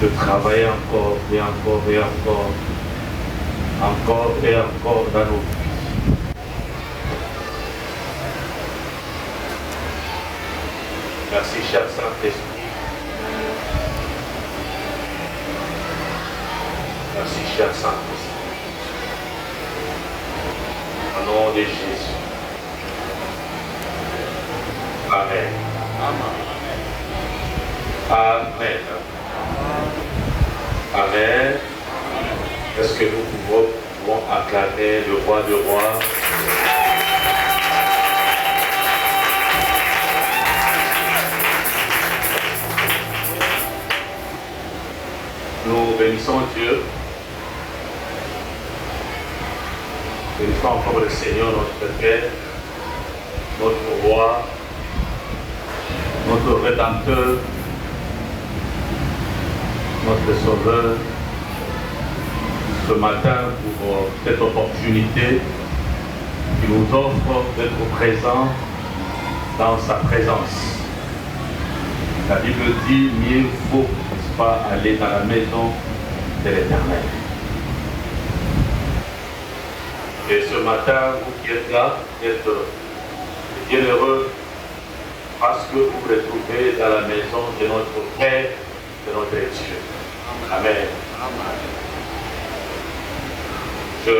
de travailler encore et encore et encore, encore et encore dans nos vies. Merci, cher Saint-Esprit. Merci, cher Saint-Esprit. Au nom de Jésus. Amen. Amen. Amen. Est-ce que nous pouvons acclamer le roi de rois? Nous bénissons Dieu. Bénissons encore le Seigneur, notre Père, notre roi, notre Rédempteur, notre Sauveur, ce matin pour cette opportunité qui nous offre d'être présents dans sa présence. La Bible dit, mieux vaut, n'est-ce pas, aller dans la maison de l'Éternel. Et ce matin, vous qui êtes là, êtes bien heureux parce que vous vous retrouvez dans la maison de notre Père, de notre Dieu. Amen. Je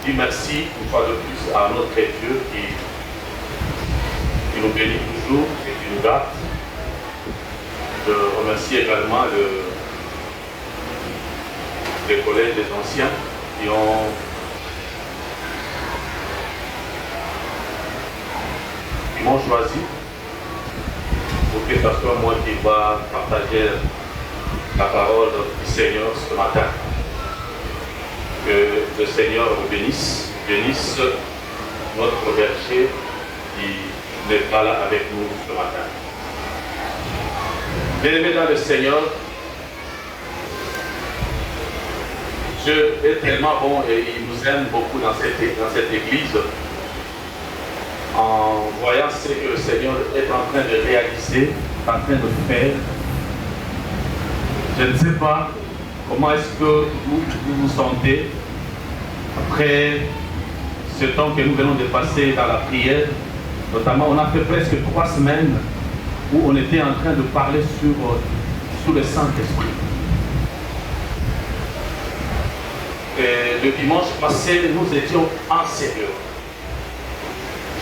dis merci une fois de plus à notre Dieu qui nous bénit toujours et qui nous garde. Je remercie également les collègues des anciens qui m'ont choisi pour que ce soit moi qui va partager la parole du Seigneur ce matin. Que le Seigneur vous bénisse notre berger qui n'est pas là avec nous ce matin. Bien-aimés dans le Seigneur, Dieu est tellement bon et il nous aime beaucoup dans cette église. En voyant ce que le Seigneur est en train de réaliser, en train de faire, je ne sais pas comment est-ce que vous vous sentez après ce temps que nous venons de passer dans la prière. Notamment, on a fait presque 3 semaines où on était en train de parler sur le Saint-Esprit. Et le dimanche passé, nous étions en sérieux.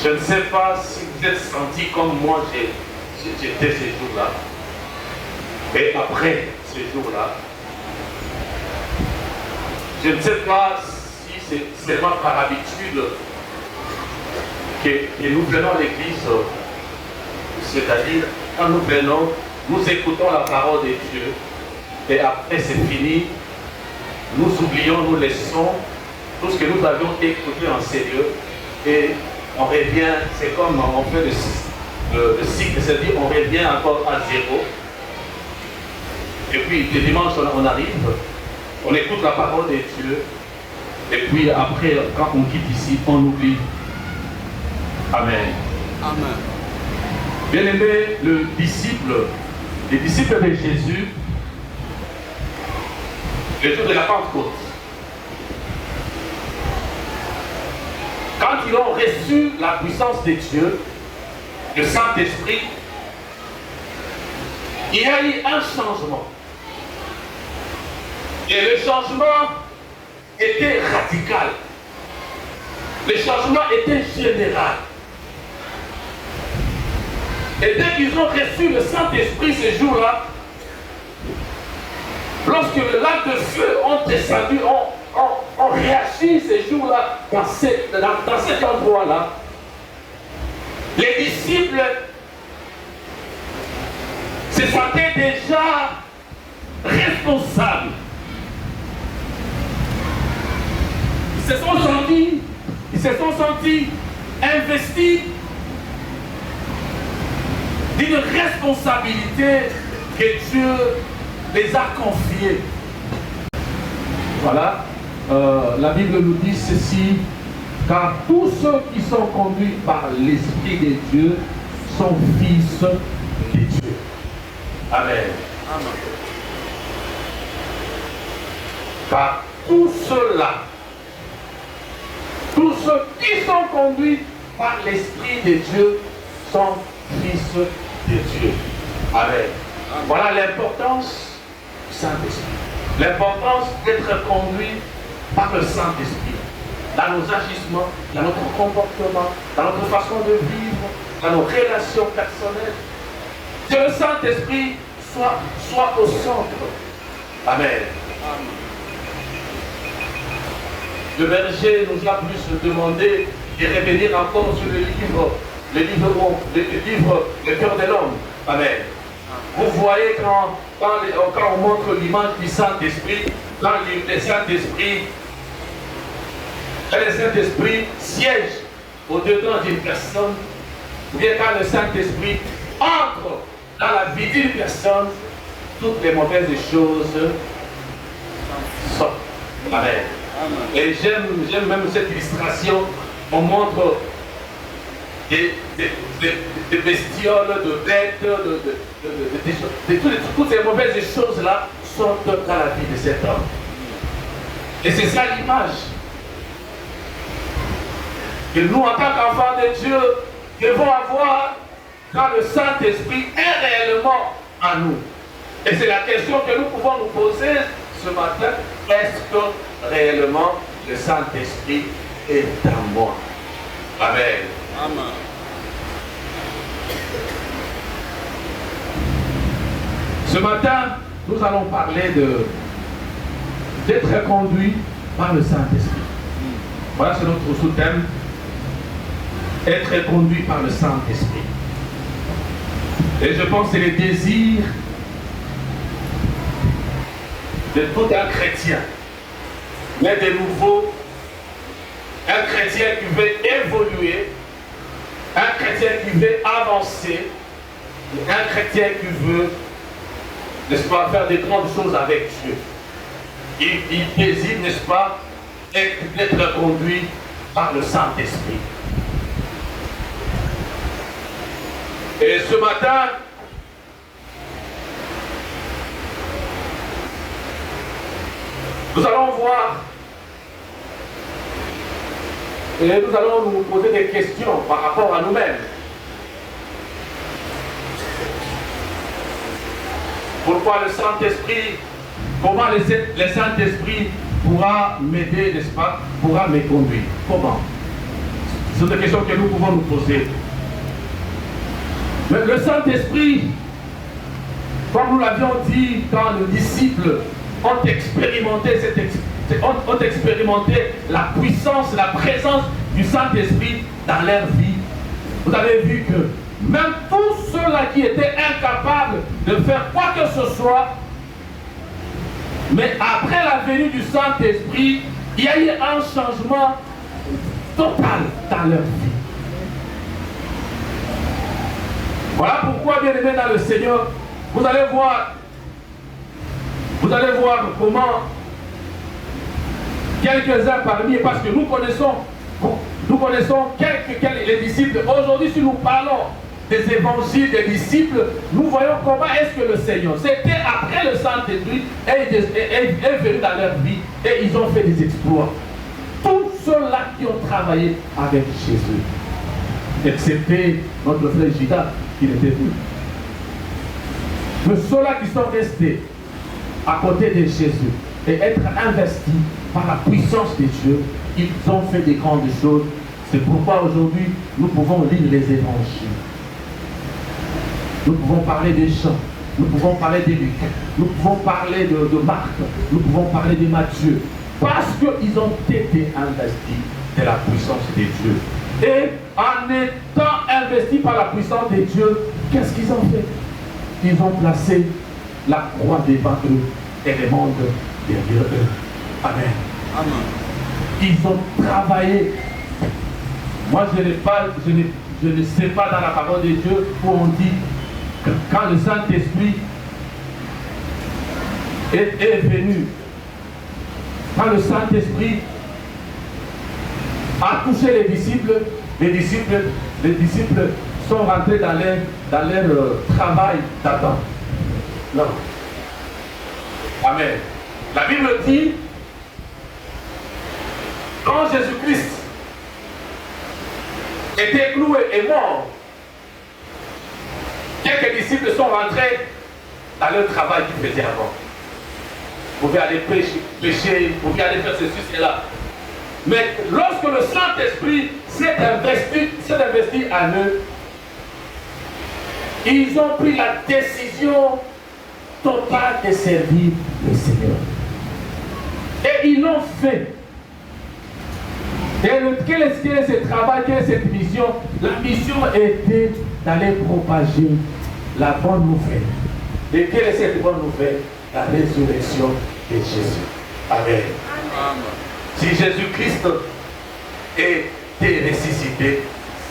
Je ne sais pas si vous êtes sentis comme moi j'étais ces jours-là. Et après ces jours-là, je ne sais pas si c'est seulement par habitude que nous venons à l'église, c'est-à-dire quand nous venons, nous écoutons la parole de Dieu et après c'est fini, nous oublions, nous laissons tout ce que nous avions écouté en sérieux et on revient, c'est comme on fait le cycle, c'est-à-dire on revient encore à zéro. Et puis le dimanche on arrive, on écoute la parole de Dieu, et puis après, quand on quitte ici, on oublie. Amen. Amen. Bien-aimé, les disciples de Jésus, le jour de la Pentecôte, quand ils ont reçu la puissance de Dieu, le Saint-Esprit, il y a eu un changement. Et le changement était radical. Le changement était général. Et dès qu'ils ont reçu le Saint-Esprit ce jour-là, lorsque le lac de feu ont descendu, ont réagi ces jours-là dans cet endroit-là, les disciples se sentaient déjà responsables. Ils se sont sentis investis d'une responsabilité que Dieu les a confiée. Voilà, la Bible nous dit ceci, car tous ceux qui sont conduits par l'Esprit de Dieu sont fils de Dieu. Amen. Amen. Car tous ceux-là, tous ceux qui sont conduits par l'Esprit de Dieu sont fils de Dieu. Amen. Voilà l'importance du Saint-Esprit. L'importance d'être conduit par le Saint-Esprit. Dans nos agissements, dans notre comportement, dans notre façon de vivre, dans nos relations personnelles. Que le Saint-Esprit soit au centre. Amen. Le berger nous a plus demandé de revenir encore sur le cœur de l'homme. Amen. Vous voyez quand on montre l'image du Saint-Esprit, quand le Saint-Esprit siège au-dedans d'une personne, ou bien quand le Saint-Esprit entre dans la vie d'une personne, toutes les mauvaises choses sortent. Amen. Et j'aime même cette illustration. On montre des bestioles, de bêtes, toutes ces mauvaises choses-là sortent dans la vie de cet homme. Et c'est ça l'image que nous, en tant qu'enfants de Dieu, devons avoir quand le Saint-Esprit est réellement en nous. Et c'est la question que nous pouvons nous poser ce matin. Est-ce que réellement le Saint-Esprit est en moi? Amen. Amen. Ce matin, nous allons parler d'être conduit par le Saint-Esprit. Voilà, c'est notre sous-thème. Être conduit par le Saint-Esprit. Et je pense que c'est le désir de tout un chrétien, mais de nouveau, un chrétien qui veut évoluer, un chrétien qui veut avancer, un chrétien qui veut, n'est-ce pas, faire des grandes choses avec Dieu. Il désire, n'est-ce pas, d'être conduit par le Saint-Esprit. Et ce matin, nous allons voir et nous allons nous poser des questions par rapport à nous-mêmes. Pourquoi le Saint-Esprit, comment le Saint-Esprit pourra m'aider, n'est-ce pas, pourra me conduire? Comment? Ce sont des questions que nous pouvons nous poser. Mais le Saint-Esprit, comme nous l'avions dit quand les disciples ont expérimenté la puissance, la présence du Saint-Esprit dans leur vie, vous avez vu que même tous ceux-là qui étaient incapables de faire quoi que ce soit, mais après la venue du Saint-Esprit, il y a eu un changement total dans leur vie. Voilà pourquoi, bien aimés dans le Seigneur, vous allez voir comment quelques-uns parmi, parce que nous connaissons les disciples. Aujourd'hui, si nous parlons des évangiles des disciples, nous voyons comment est-ce que le Seigneur, c'était après le Saint-Esprit, est venu dans leur vie et ils ont fait des exploits. Tous ceux-là qui ont travaillé avec Jésus, excepté notre frère Judas qui n'était plus. Mais ceux-là qui sont restés à côté de Jésus et être investis par la puissance de Dieu, ils ont fait des grandes choses. C'est pourquoi aujourd'hui, nous pouvons lire les évangiles. Nous pouvons parler des chants, nous pouvons parler de Luc, nous pouvons parler de Marc, nous pouvons parler de Matthieu, parce qu'ils ont été investis de la puissance de Dieu. Et en étant investis par la puissance de Dieu, qu'est-ce qu'ils ont fait? Ils ont placé la croix devant eux et le monde derrière eux. Amen. Amen. Ils ont travaillé. Moi, je ne sais pas dans la parole de Dieu où on dit que quand le Saint-Esprit est venu, quand le Saint-Esprit a touché les disciples sont rentrés dans leur travail d'Adam. Non. Amen. La Bible dit Quand Jésus-Christ était cloué et mort, quelques disciples sont rentrés dans leur travail qu'ils faisaient avant. Vous pouvez aller pécher, vous pouvez aller faire ceci, cela. Mais lorsque le Saint-Esprit s'est investi en eux, ils ont pris la décision totale de servir le Seigneur. Et ils l'ont fait. Et quel est ce travail, quelle est cette mission? La mission était d'aller propager la bonne nouvelle. Et quelle est cette bonne nouvelle? La résurrection de Jésus. Amen. Amen. Si Jésus-Christ était ressuscité,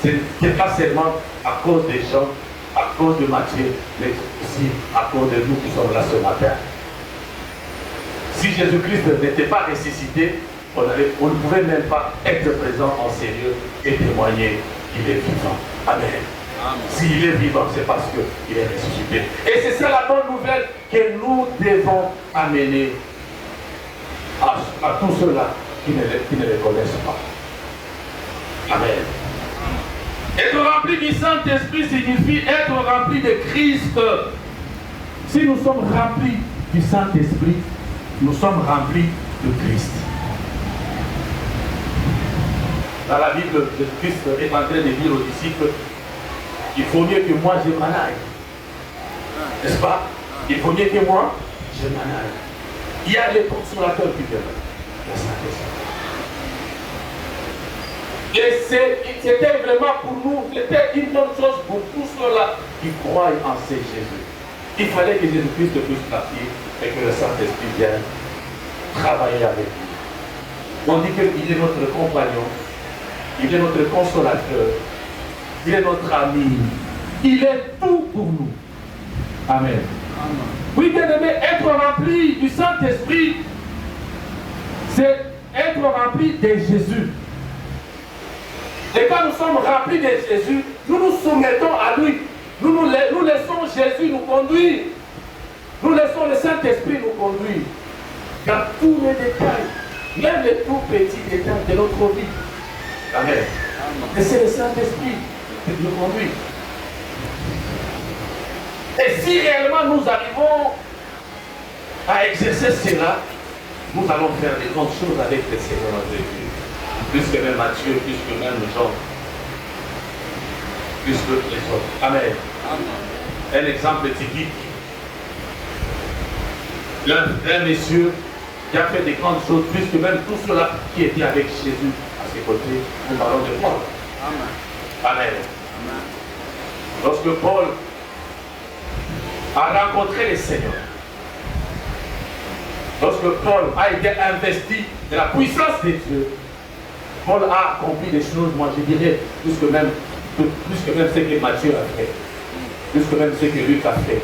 ce n'est pas seulement à cause des gens, à cause de Matthieu, mais aussi à cause de nous qui sommes là ce matin. Si Jésus-Christ n'était pas ressuscité, on ne pouvait même pas être présent en ces lieux et témoigner qu'il est vivant. Amen. S'il est vivant, c'est parce qu'il est ressuscité. Et c'est ça la bonne nouvelle que nous devons amener à tous ceux-là qui ne les connaissent pas. Amen. Être rempli du Saint-Esprit signifie être rempli de Christ. Si nous sommes remplis du Saint-Esprit, nous sommes remplis de Christ. Dans la Bible, Jésus-Christ est en train de dire aux disciples, il faut mieux que moi je m'en aille. N'est-ce pas? Il faut mieux que moi je m'en aille. Il y a les consolateurs qui viennent. Le Saint-Esprit. Et c'était vraiment pour nous, c'était une bonne chose pour tous ceux-là qui croient en ce Jésus. Il fallait que Jésus-Christ puisse partir et que le Saint-Esprit vienne travailler avec lui. On dit qu'il est notre compagnon, il est notre consolateur, il est notre ami, il est tout pour nous. Amen. Amen. Oui, bien-aimé, être rempli du Saint-Esprit, c'est être rempli de Jésus. Et quand nous sommes remplis de Jésus, nous nous soumettons à lui. Nous laissons Jésus nous conduire. Nous laissons le Saint-Esprit nous conduire. Dans tous les détails, même les tout petits détails de notre vie. Amen. Et c'est le Saint-Esprit qui nous conduit. Et si réellement nous arrivons à exercer cela, nous allons faire des grandes choses avec le Seigneur Jésus. Plus que même Matthieu, plus que même Jean, plus que les autres. Amen. Amen. Un exemple typique. Un monsieur qui a fait des grandes choses, plus que même tous ceux-là qui étaient avec Jésus à ses côtés. Nous parlons de Paul. Amen. Amen. Amen. Lorsque Paul a rencontré le Seigneur, lorsque Paul a été investi de la puissance de Dieu, Paul a accompli des choses, moi je dirais, plus que même ce que Matthieu a fait, plus que même ce que Luc a fait,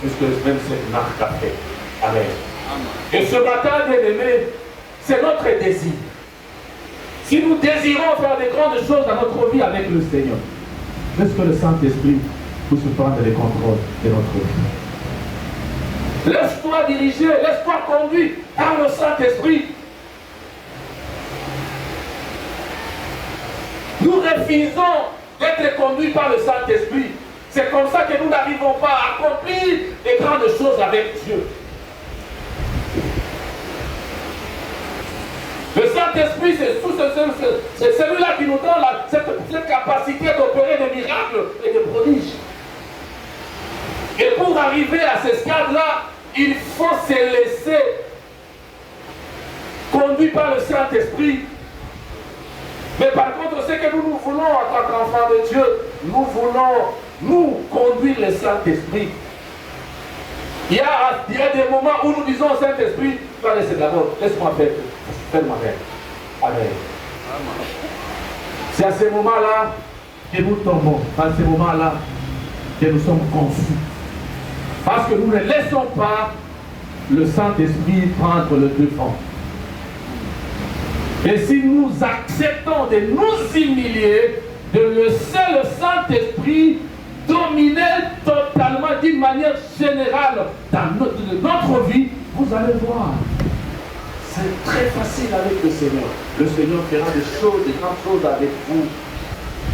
plus que même ce que Marc a fait. Amen. Amen. Et ce matin, bien-aimé, c'est notre désir. Si nous désirons faire des grandes choses dans notre vie avec le Seigneur, est-ce que le Saint-Esprit puisse prendre le contrôle de notre vie? Laisse-toi diriger, laisse-toi conduire par le Saint-Esprit. Nous refusons d'être conduits par le Saint-Esprit. C'est comme ça que nous n'arrivons pas à accomplir des grandes choses avec Dieu. Le Saint-Esprit, c'est celui-là qui nous donne cette capacité d'opérer des miracles et des prodiges. Et pour arriver à ce stade-là, il faut se laisser conduire par le Saint-Esprit. Mais par contre, ce que nous voulons en tant qu'enfants de Dieu, nous voulons nous conduire le Saint-Esprit. Il y a des moments où nous disons au Saint-Esprit, va laisser d'abord, laisse-moi faire, fais-moi faire. Amen. C'est à ce moment-là que nous tombons, à ce moment-là que nous sommes confus. Parce que nous ne laissons pas le Saint-Esprit prendre le devant. Et si nous acceptons de nous humilier, de laisser le Saint-Esprit dominer totalement d'une manière générale dans notre vie, vous allez voir. C'est très facile avec le Seigneur. Le Seigneur fera des choses, des grandes choses avec vous,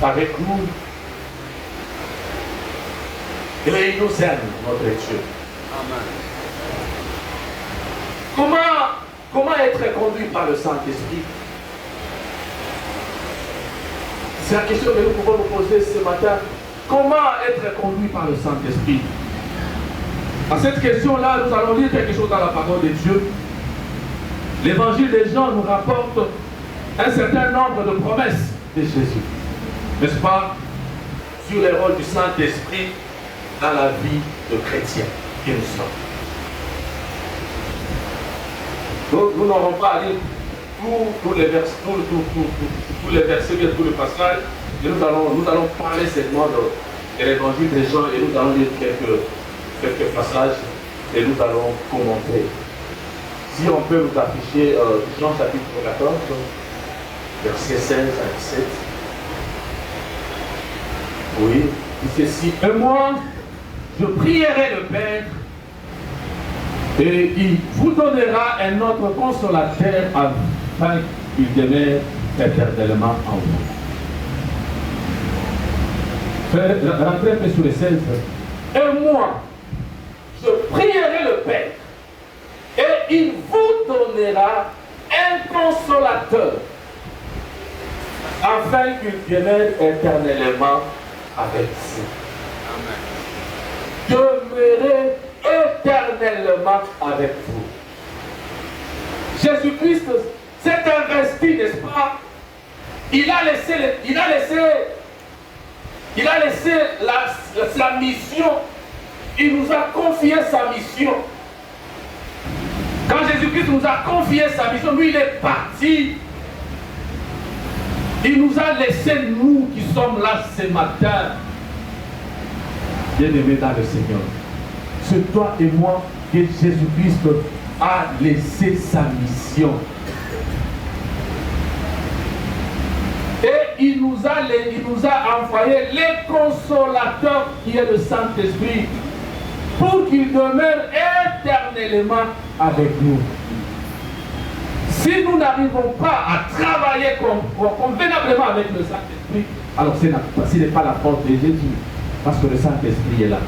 avec nous. Et il nous aime, notre Dieu. Amen. Comment être conduit par le Saint-Esprit? C'est la question que nous pouvons nous poser ce matin. Comment être conduit par le Saint-Esprit? À cette question-là, nous allons lire quelque chose dans la parole de Dieu. L'évangile des Jean nous rapporte un certain nombre de promesses de Jésus, n'est-ce pas, sur les rôles du Saint-Esprit dans la vie de chrétien que nous sommes. Nous n'aurons pas à lire tous les versets, tous les versets, tout le passage, et nous allons parler seulement de l'évangile des Jean et nous allons lire quelques passages et nous allons commenter. Si on peut nous afficher Jean chapitre 14, versets 16 à 17. Oui, il ceci. Et moi, je prierai le Père et il vous donnera un autre consolateur afin qu'il demeure éternellement en vous. Rentrez un peu sur les 16. Et moi, je prierai le Père et il vous donnera un consolateur afin qu'il demeure éternellement avec vous. Demeurez éternellement avec vous. Jésus-Christ s'est investi, n'est-ce pas? Il a laissé la mission. Il nous a confié sa mission. Quand Jésus-Christ nous a confié sa mission, lui il est parti. Il nous a laissé, nous qui sommes là ce matin, bien-aimés dans le Seigneur. C'est toi et moi que Jésus-Christ a laissé sa mission. Et il nous a envoyé les consolateurs qui est le Saint-Esprit pour qu'il demeure éternellement avec nous. Si nous n'arrivons pas à travailler convenablement avec le Saint-Esprit, alors ce n'est pas la faute de Jésus, parce que le Saint-Esprit est là.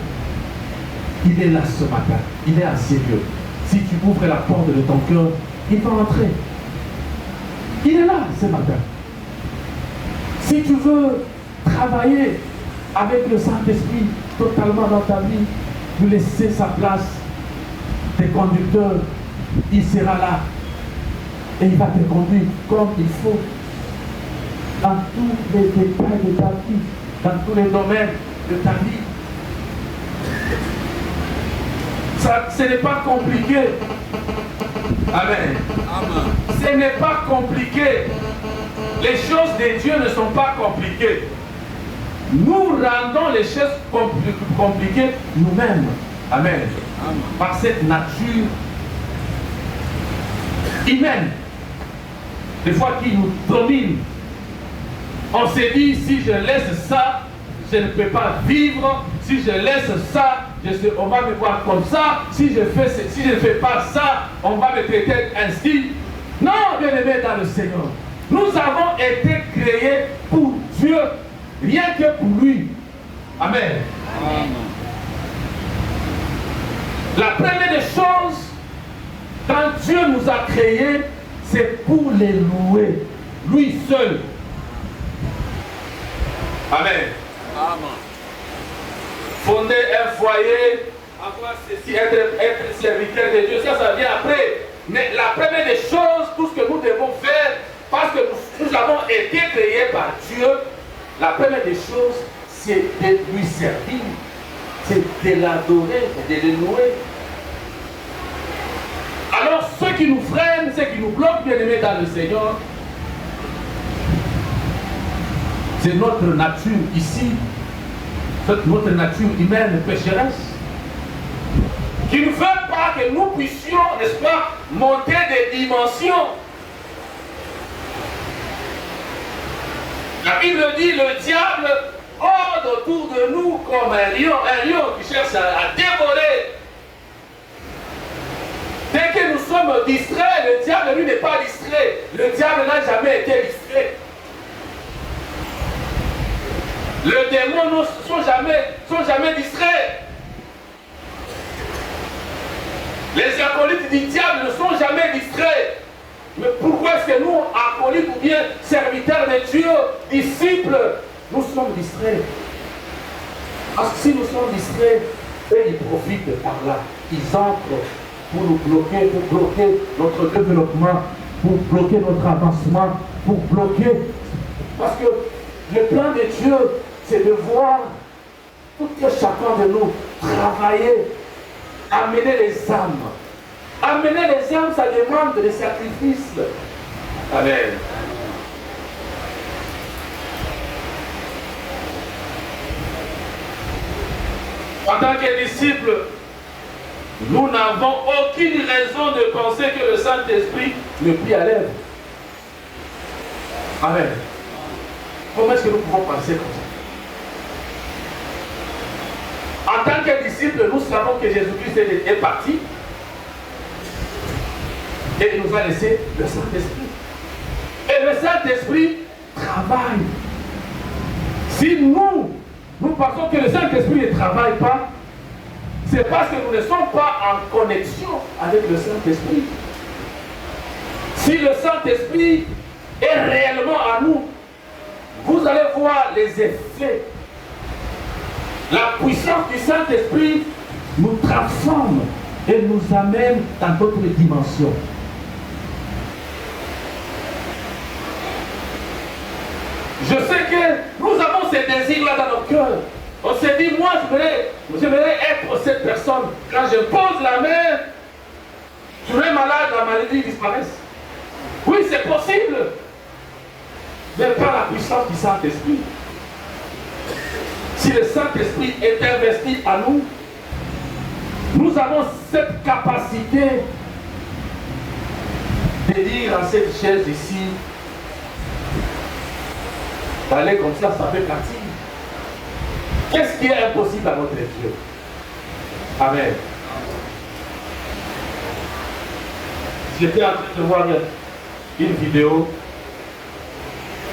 Il est là ce matin, il est à ses lieux. Si tu ouvres la porte de ton cœur, il va entrer. Il est là ce matin. Si tu veux travailler avec le Saint-Esprit totalement dans ta vie, lui laisser sa place, tes conducteurs, il sera là. Et il va te conduire comme il faut. Dans tous les détails de ta vie, dans tous les domaines de ta vie. Ce n'est pas compliqué. Amen. Amen. Ce n'est pas compliqué. Les choses de Dieu ne sont pas compliquées. Nous rendons les choses compliquées nous-mêmes. Amen. Amen. Par cette nature humaine, des fois qui nous domine. On s'est dit, si je laisse ça, je ne peux pas vivre. Si je laisse ça, on va me voir comme ça. Si je ne fais pas ça, on va me traiter ainsi. Non, bien-aimés dans le Seigneur. Nous avons été créés pour Dieu, rien que pour lui. Amen. Amen. La première des choses, quand Dieu nous a créés, c'est pour les louer. Lui seul. Amen. Amen. Fonder un foyer, avoir ceci, être serviteur de Dieu, ça vient après. Mais la première des choses, tout ce que nous devons faire, parce que nous avons été créés par Dieu, la première des choses, c'est de lui servir, c'est de l'adorer, de le louer. Alors, ce qui nous freine, ce qui nous bloque, bien-aimés dans le Seigneur, c'est notre nature ici, notre nature humaine pécheresse, qui ne veut pas que nous puissions, n'est-ce pas, monter des dimensions. La Bible dit, le diable rôde autour de nous comme un lion qui cherche à dévorer. Dès que nous sommes sommes distraits, le diable, lui, n'est pas distrait. Le diable n'a jamais été distrait. Le démon ne sont jamais distraits. Les acolytes du diable ne sont jamais distraits. Mais pourquoi est-ce que nous, acolytes ou bien serviteurs de Dieu, disciples, nous sommes distraits? Parce que si nous sommes distraits, eux, ils profitent par là. Ils entrent pour nous bloquer, pour bloquer notre développement, pour bloquer notre avancement, pour bloquer. Parce que le plan de Dieu, c'est de voir tout que chacun de nous travailler, amener les âmes. Amener les âmes, ça demande des sacrifices. Amen. En tant que disciples, nous n'avons aucune raison de penser que le Saint-Esprit ne prie à l'œuvre. Amen. Comment est-ce que nous pouvons penser comme ça? En tant que disciples, nous savons que Jésus-Christ est parti et il nous a laissé le Saint-Esprit. Et le Saint-Esprit travaille. Si nous pensons que le Saint-Esprit ne travaille pas, c'est parce que nous ne sommes pas en connexion avec le Saint-Esprit. Si le Saint-Esprit est réellement à nous, vous allez voir les effets. La puissance du Saint-Esprit nous transforme et nous amène dans d'autres dimensions. Je sais que nous avons ces désirs-là dans nos cœurs. On s'est dit, moi, j'aimerais être cette personne. Quand je pose la main, je vais malade, la maladie disparaisse. Oui, c'est possible. Mais par la puissance du Saint-Esprit. Si le Saint-Esprit est investi à nous, nous avons cette capacité de dire à cette chaise ici, d'aller comme ça fait partie. Qu'est-ce qui est impossible à notre Dieu? Amen. J'étais en train de voir une vidéo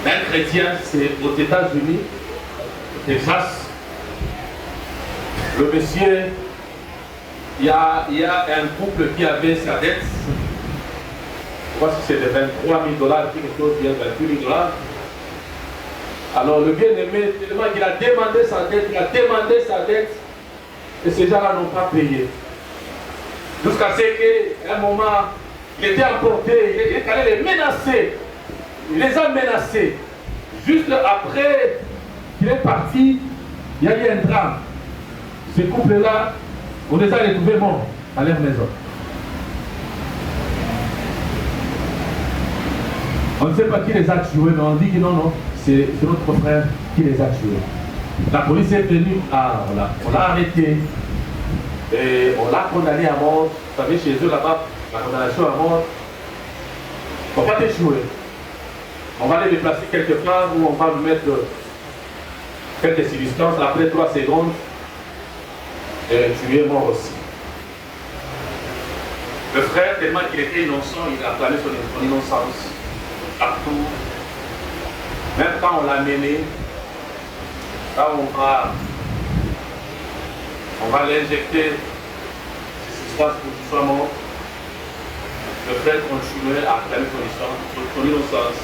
d'un chrétien, c'est aux États-Unis, au Texas. Le monsieur, il y a un couple qui avait sa dette. Je crois que c'est de 23 000 $, quelque chose, bien 28 000 $. Alors le bien-aimé, tellement qu'il a demandé sa dette, et ces gens-là n'ont pas payé. Jusqu'à ce qu'à un moment, il était emporté, il est allé les menacer. Il les a menacés. Juste après qu'il est parti, il y a eu un drame. Ces couples-là, on les a retrouvés morts à leur maison. On ne sait pas qui les a tués, mais on dit que non, c'est notre frère qui les a tués. La police est venue, on l'a arrêté, et on l'a condamné à mort. Vous savez, chez eux là-bas, la condamnation à mort, on va pas te tuer. On va les déplacer quelque part où on va lui mettre quelques substances. Après 3 secondes, tu es mort aussi. Le frère, tellement qu'il était innocent, il a plané son innocence partout. Même quand on l'a mené, là on va l'injecter ces substances pour qu'il soit mort. Le frère continuait à planer son innocence.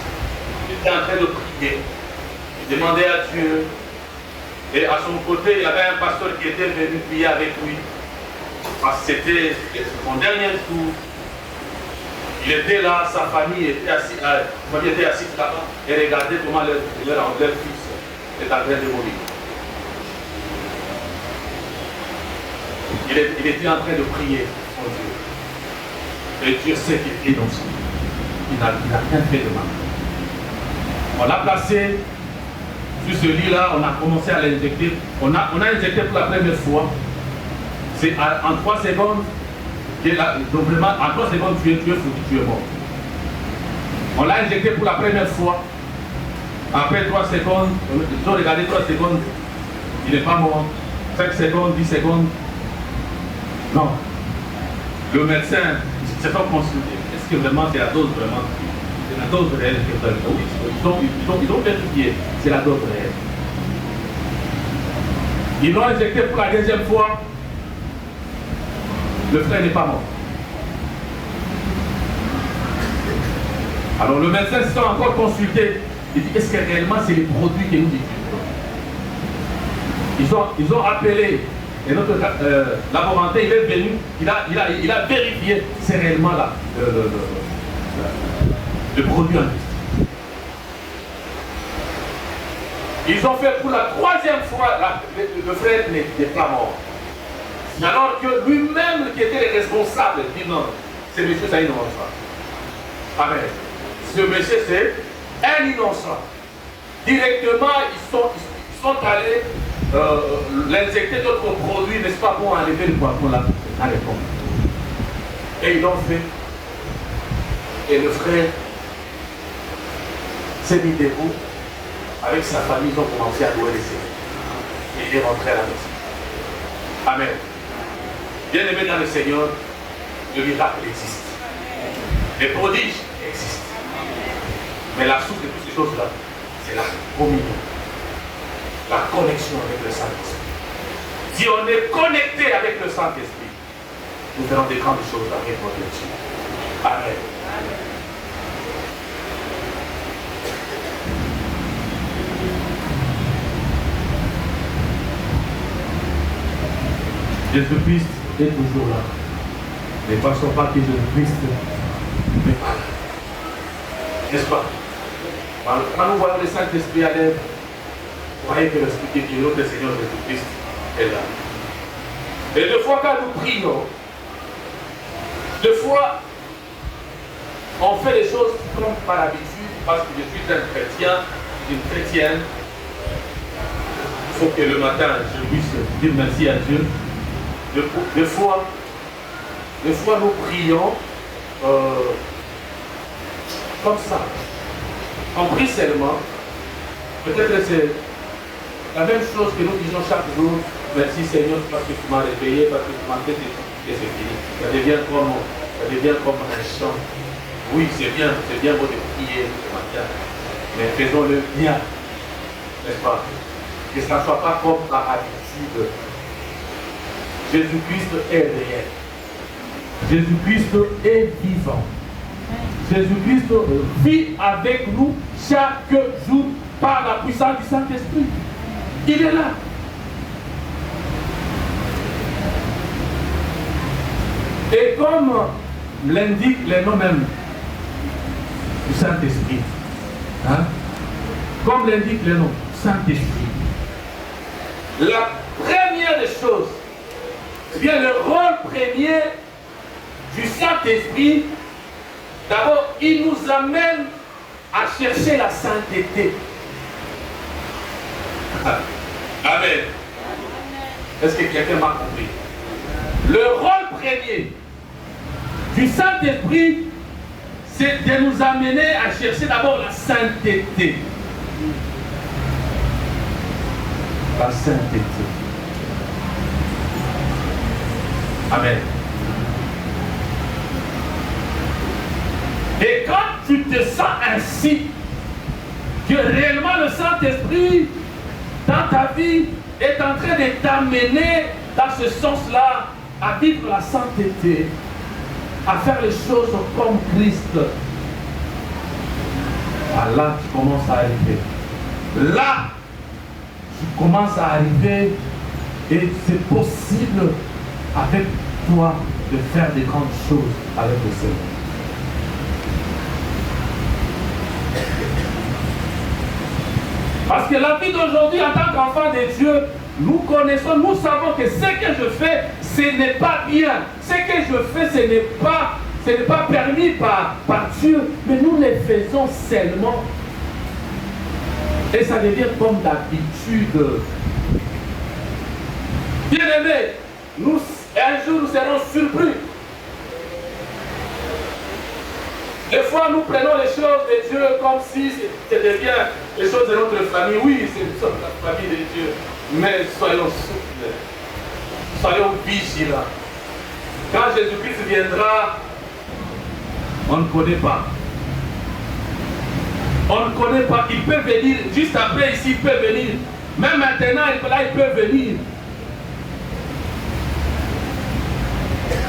Il était en train de prier. Il demandait à Dieu. Et à son côté, il y avait un pasteur qui était venu prier avec lui. Parce que c'était son dernier tour. Il était là, sa famille était assise là-bas et regardait comment leur fils est en train de mourir. Il était en train de prier son Dieu. Et Dieu sait qu'il est innocent. Il n'a rien fait de mal. On l'a placé sur ce lit-là, on a commencé à l'injecter. On a injecté pour la première fois. C'est en 3 secondes. Donc vraiment, en 3 secondes, tu es foutu, tu es mort. On l'a injecté pour la première fois. Après 3 secondes, ils ont regardé 3 secondes, il n'est pas mort. 5 secondes, 10 secondes. Non. Le médecin se font consulter. Est-ce que vraiment c'est la dose vraiment, c'est la dose réelle que vous avez? Oui, ils ont vérifié, c'est la dose réelle. Ils l'ont injecté pour la deuxième fois. Le frère n'est pas mort. Alors le médecin se sont encore consultés. Il dit, est-ce que réellement c'est les produits que nous utilisons? Ils ont appelé, et notre laborantin, il est venu, il a vérifié, c'est réellement là, le produit en question. Ils ont fait pour la troisième fois, le frère n'était pas mort. Alors que lui-même qui était le responsable, dit non, ce monsieur c'est un innocent. Amen. Ce monsieur c'est un innocent. Directement, ils sont allés l'injecter d'autres produits, n'est-ce pas, pour enlever le poisson là, à l'époque. Et ils l'ont fait. Et le frère s'est mis debout. Avec sa famille, ils ont commencé à louer les Seigneur. Et il est rentré à la maison. Amen. Bien-aimé dans le Seigneur, le miracle existe. Les prodiges existent. Mais la source de toutes ces choses-là, c'est la communion. La connexion avec le Saint-Esprit. Si on est connecté avec le Saint-Esprit, nous verrons des grandes choses avec notre Dieu. Amen. Jésus-Christ est toujours là. Ne pensons pas que Jésus-Christ n'est pas là. N'est-ce pas? Quand nous voyons le Saint-Esprit à l'œuvre, voyez que l'Esprit de notre Seigneur Jésus-Christ est là. Et des fois, quand nous prions, des fois, on fait les choses comme par habitude, parce que je suis un chrétien, une chrétienne. Il faut que le matin, je puisse dire merci à Dieu. Des fois, nous prions comme ça. On prie seulement. Peut-être que c'est la même chose que nous disons chaque jour. Merci Seigneur parce que tu m'as réveillé, parce que tu m'as fait et c'est fini. Ça devient comme un chant. Oui, c'est bien beau de prier ce matin. Mais faisons-le bien. N'est-ce pas? Que ça ne soit pas comme par habitude. Jésus-Christ est réel. Jésus-Christ est vivant. Jésus-Christ vit avec nous chaque jour par la puissance du Saint-Esprit. Il est là. Et comme l'indique le nom même du Saint-Esprit, hein? Comme l'indique le nom Saint-Esprit, la première des choses, eh bien, le rôle premier du Saint-Esprit, d'abord, il nous amène à chercher la sainteté. Amen. Est-ce que quelqu'un m'a compris? Le rôle premier du Saint-Esprit, c'est de nous amener à chercher d'abord la sainteté. La sainteté. Amen. Et quand tu te sens ainsi, que réellement le Saint-Esprit dans ta vie est en train de t'amener dans ce sens-là à vivre la sainteté, à faire les choses comme Christ. Ah, là, tu commences à arriver. Là, tu commences à arriver et c'est possible avec toi de faire des grandes choses avec le Seigneur. Parce que la vie d'aujourd'hui, en tant qu'enfant de Dieu, nous connaissons, nous savons que ce que je fais, ce n'est pas bien. Ce que je fais, ce n'est pas permis par Dieu, mais nous le faisons seulement. Et ça devient comme d'habitude. Bien-aimés, un jour nous serons surpris. Des fois, nous prenons les choses de Dieu comme si c'était bien les choses de notre famille. Oui, c'est la famille de Dieu. Mais soyons souples. Soyons vigilants. Quand Jésus-Christ viendra, On ne connaît pas. On ne connaît pas. Il peut venir, juste après ici, il peut venir. Même maintenant, là, il peut venir.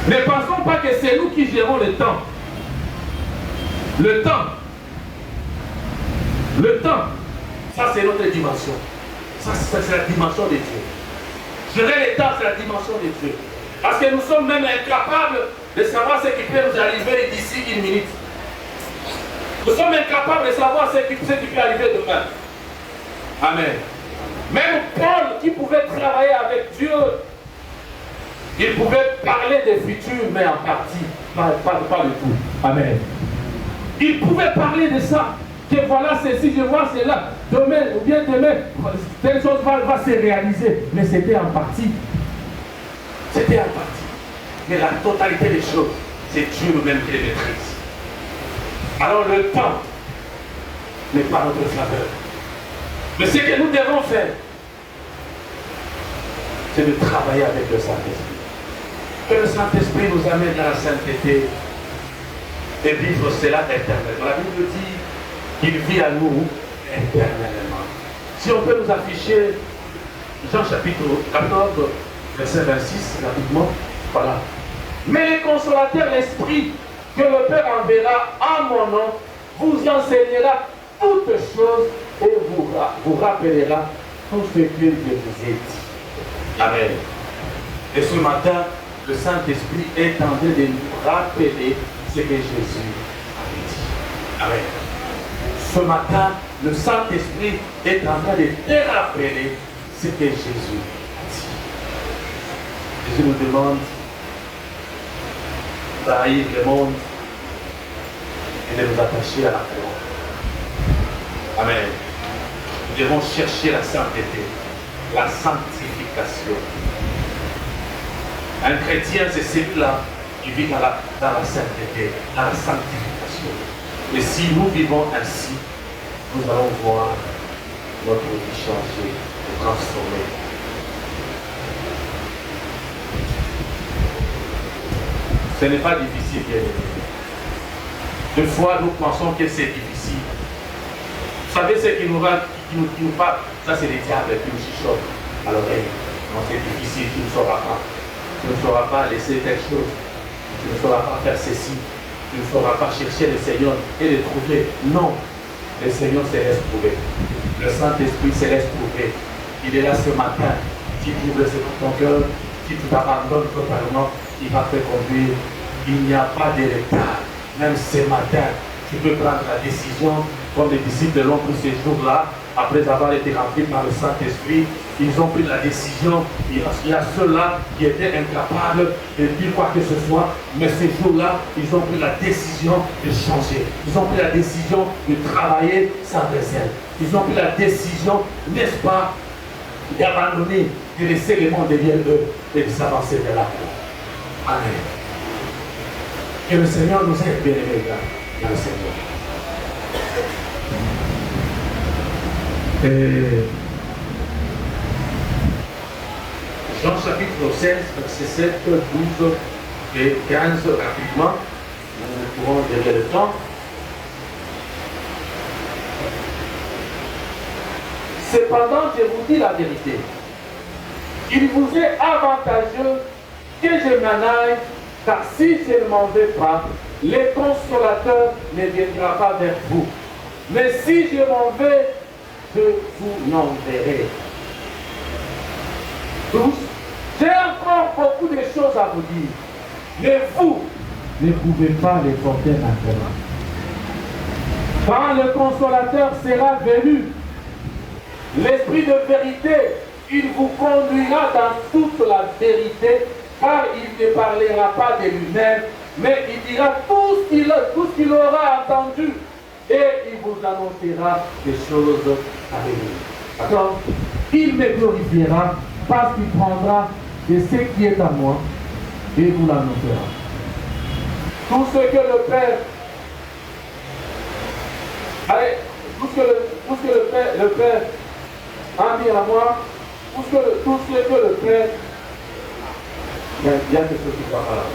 Ne pensons pas que c'est nous qui gérons le temps. Le temps. Le temps. Ça, c'est notre dimension. Ça, c'est la dimension de Dieu. Gérer le temps, c'est la dimension de Dieu. Parce que nous sommes même incapables de savoir ce qui peut nous arriver d'ici une minute. Nous sommes incapables de savoir ce qui peut arriver demain. Amen. Même Paul, qui pouvait travailler avec Dieu, il pouvait parler des futurs, mais en partie, pas du tout. Amen. Il pouvait parler de ça. Que voilà ceci, je vois cela. Demain, ou bien demain, telle chose va se réaliser. Mais c'était en partie. C'était en partie. Mais la totalité des choses, c'est Dieu lui-même qui les maîtrise. Alors le temps n'est pas notre faveur. Mais ce que nous devons faire, c'est de travailler avec le Saint-Esprit. Que le Saint-Esprit nous amène à la sainteté et vivre cela éternellement. La Bible dit qu'il vit à nous éternellement. Si on peut nous afficher Jean chapitre 14, verset 26, rapidement, voilà. Mais les consolateurs, l'Esprit que le Père enverra en mon nom, vous enseignera toutes choses et vous rappellera tout ce que je vous ai dit. Amen. Et ce matin, le Saint-Esprit est en train de nous rappeler ce que Jésus avait dit. Amen. Ce matin, le Saint-Esprit est en train de te rappeler ce que Jésus a dit. Jésus nous demande d'haïr le monde et de nous attacher à la foi. Amen. Nous devons chercher la sainteté, la sanctification. Un chrétien, c'est celui-là qui vit dans la sainteté, dans la sanctification. Et si nous vivons ainsi, nous allons voir notre vie changer et transformer. Ce n'est pas difficile, bien aimé. Des fois, nous pensons que c'est difficile. Vous savez ce qui nous parle, ça c'est les diables qui nous chuchotent à l'oreille. Non, c'est difficile, tu ne sauras pas. Tu ne sauras pas laisser quelque chose. Tu ne sauras pas faire ceci. Tu ne sauras pas chercher le Seigneur et le trouver. Non, le Seigneur se laisse trouver. Le Saint-Esprit se laisse trouver. Il est là ce matin. Si tu ouvres ton cœur, si tu t'abandonnes totalement, il va te conduire. Il n'y a pas de retard. Même ce matin, tu peux prendre la décision, comme les disciples l'ont pris ce jour-là, après avoir été remplis par le Saint-Esprit, ils ont pris la décision. Il y a ceux-là qui étaient incapables de dire quoi que ce soit, mais ce jour-là, ils ont pris la décision de changer. Ils ont pris la décision de travailler sans réserve. Ils ont pris la décision, n'est-ce pas, d'abandonner, de laisser le monde derrière eux et de s'avancer vers la croix. Amen. Que le Seigneur nous aide, bien aimés, dans le Seigneur. Jean chapitre 16, verset 7, 12 et 15, rapidement. Nous pourrons gérer le temps. Cependant, je vous dis la vérité. Il vous est avantageux que je m'en aille, car si je ne m'en vais pas, le consolateur ne viendra pas vers vous. Mais si je m'en vais, je vous l'enverrai. 12. J'ai encore beaucoup de choses à vous dire, mais vous ne pouvez pas les porter maintenant. Quand le consolateur sera venu, l'Esprit de vérité, il vous conduira dans toute la vérité, car il ne parlera pas de lui-même, mais il dira tout ce qu'il aura entendu, et il vous annoncera des choses à venir. D'accord? Il me glorifiera parce qu'il prendra de ce qui est à moi et vous l'annoncera. Tout ce que le Père, tout ce que le Père a mis à moi, tout ce que le Père, il y a quelque chose qui va pas là.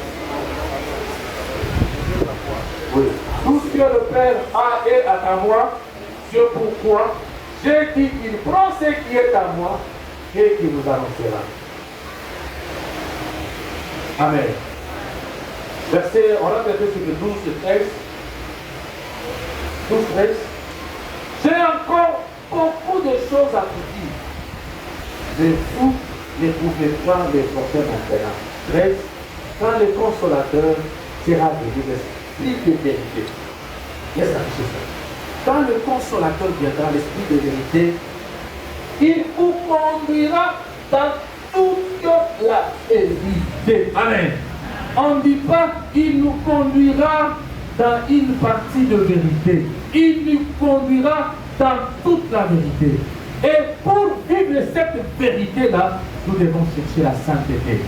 Oui. Tout ce que le Père a est à moi. C'est pourquoi j'ai dit qu'il prend ce qui est à moi et qu'il nous annoncera. Amen. Verset, on va traiter sur le 12, 13. 12, 13. J'ai encore beaucoup de choses à vous dire. Mais vous ne pouvez pas les porter maintenant. 13. Quand le consolateur sera venu, l'esprit de vérité. Laisse la chose. Quand le consolateur viendra, l'esprit de vérité, il vous conduira dans toute la vérité. Amen. On ne dit pas qu'il nous conduira dans une partie de vérité. Il nous conduira dans toute la vérité. Et pour vivre cette vérité-là, nous devons chercher la sainteté.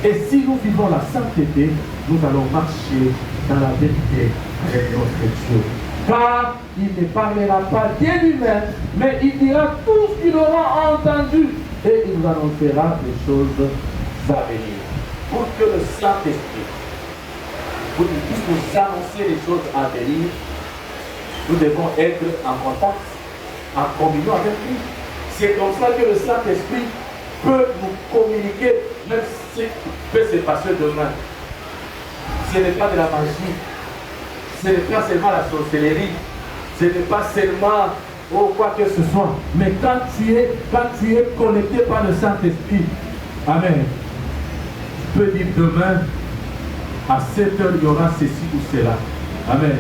Et si nous vivons la sainteté, nous allons marcher dans la vérité avec notre Dieu. Car il ne parlera pas de lui-même, mais il dira tout ce qu'il aura entendu et il nous annoncera des choses à venir. Pour que le Saint-Esprit puisse nous annoncer les choses à venir, nous devons être en contact, en communion avec lui. C'est comme ça que le Saint-Esprit peut nous communiquer, même ce qui peut se passer demain. Ce n'est pas de la magie, ce n'est pas seulement la sorcellerie, ce n'est pas seulement quoi que ce soit, mais quand tu es connecté par le Saint-Esprit, Amen, tu peux dire demain, à 7 heures, il y aura ceci ou cela. Amen.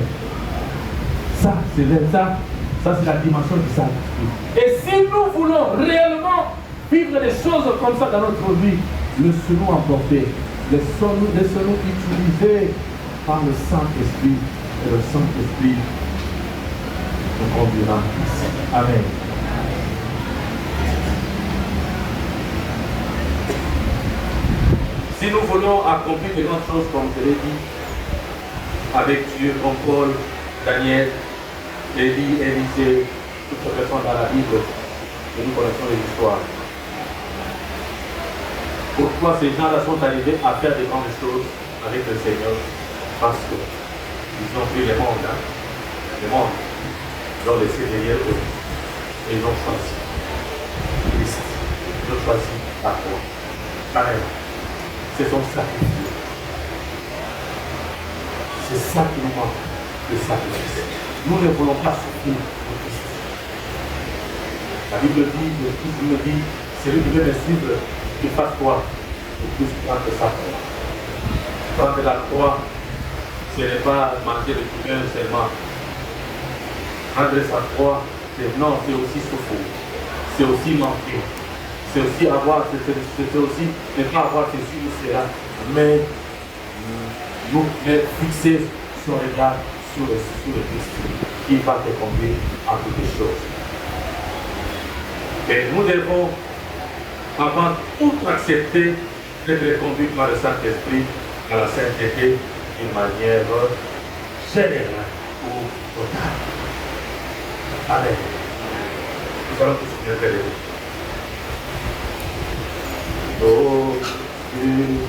Ça, c'est la dimension du Saint-Esprit. Et si nous voulons réellement vivre des choses comme ça dans notre vie, laissons-nous emporter, laissons-nous utiliser par le Saint-Esprit, et le Saint-Esprit nous conduira. Amen. Si nous voulons accomplir de grandes choses, comme je l'ai dit, avec Dieu, comme Paul, Daniel, Élie, Élisée, toutes ces personnes dans la Bible, et nous connaissons les histoires. Pourquoi ces gens-là sont arrivés à faire de grandes choses avec le Seigneur? Parce qu'ils ont vu le monde, le monde. Ils ont laissé derrière eux. Et ils ont choisi Christ. Ils ont choisi la foi. Amen. C'est son sacrifice. C'est ça qui nous manque, le sacrifice. Nous ne voulons pas souffrir pour Christ. La Bible dit, le Christ me dit, celui qui veut me suivre, qu'il fasse quoi? Pour plus prendre sa croix. Prendre la croix, ce n'est pas manger le pain seulement. Prendre sa croix, c'est aussi souffrir. C'est aussi manquer. C'est aussi avoir, c'est aussi ne pas avoir ceci ou cela, mais nous fixer son regard sur le Christ qui va te conduire à toutes les choses. Et nous devons, avant tout accepter, d'être conduits par le Saint-Esprit à la sainteté d'une manière générale ou totale. Amen. Nous allons tous nous élever. Oh, Dieu.